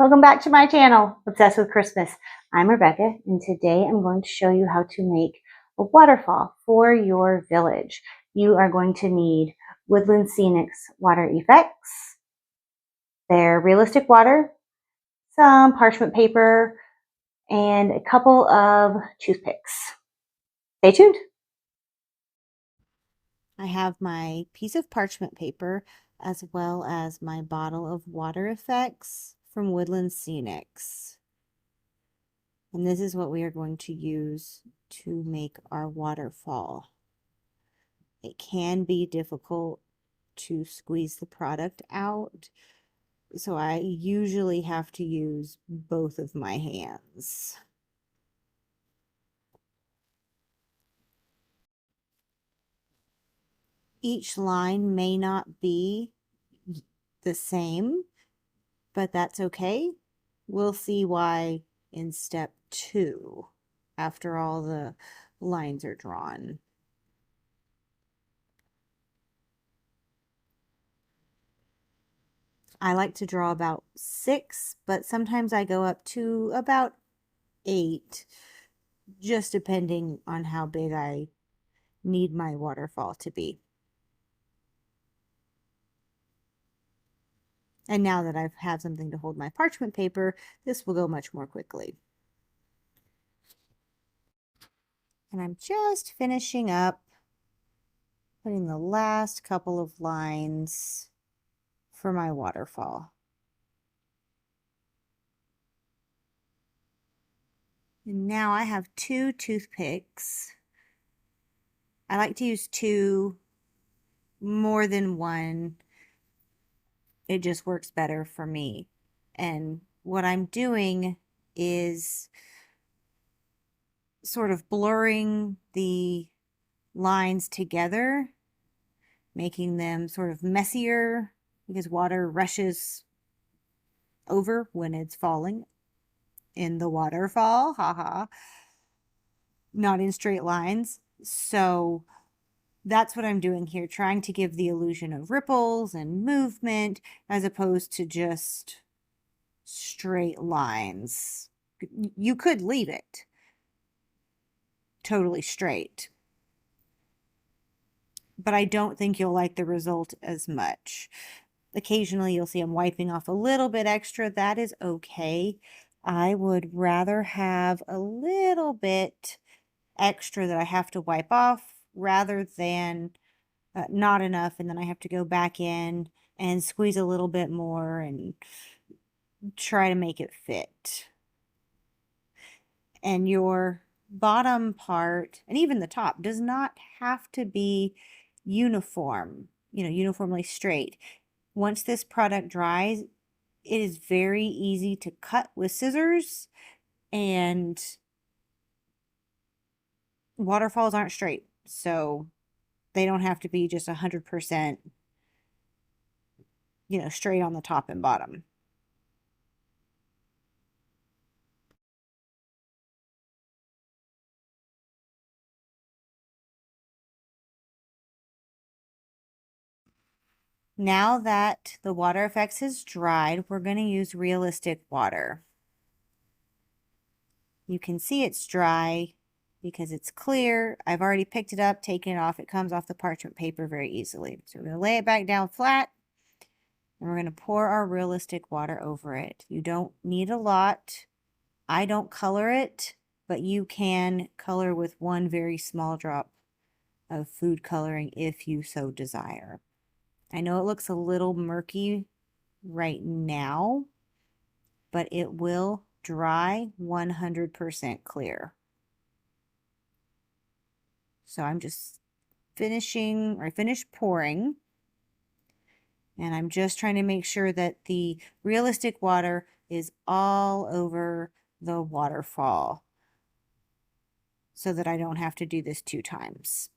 Welcome back to my channel, Obsessed with Christmas. I'm Rebecca, and today I'm going to show you how to make a waterfall for your village. You are going to need Woodland Scenics water effects, their realistic water, some parchment paper, and a couple of toothpicks. Stay tuned. I have my piece of parchment paper as well as my bottle of water effects from Woodland Scenics. And this is what we are going to use to make our waterfall. It can be difficult to squeeze the product out, so I usually have to use both of my hands. Each line may not be the same, but that's okay. We'll see why in step 2 after all the lines are drawn. I like to draw about 6, but sometimes I go up to about 8, just depending on how big I need my waterfall to be. And now that I've had something to hold my parchment paper, this will go much more quickly. And I'm just finishing up putting the last couple of lines for my waterfall. And now I have 2 toothpicks. I like to use 2 more than 1. It just works better for me. And what I'm doing is sort of blurring the lines together, making them sort of messier because water rushes over when it's falling in the waterfall, haha, not in straight lines. So that's what I'm doing here, trying to give the illusion of ripples and movement as opposed to just straight lines. You could leave it totally straight, but I don't think you'll like the result as much. Occasionally you'll see I'm wiping off a little bit extra. That is okay. I would rather have a little bit extra that I have to wipe off rather than not enough and then I have to go back in and squeeze a little bit more and try to make it fit. And your bottom part and even the top does not have to be uniform, uniformly straight. Once this product dries, it is very easy to cut with scissors, and waterfalls aren't straight, so they don't have to be just 100%, straight on the top and bottom. Now that the water effects has dried, we're going to use realistic water. You can see it's dry because it's clear. I've already picked it up, taken it off. It comes off the parchment paper very easily. So we're going to lay it back down flat, and we're going to pour our realistic water over it. You don't need a lot. I don't color it, but you can color with one very small drop of food coloring if you so desire. I know it looks a little murky right now, but it will dry 100% clear. So I'm just finished pouring, and I'm just trying to make sure that the realistic water is all over the waterfall so that I don't have to do this 2 times.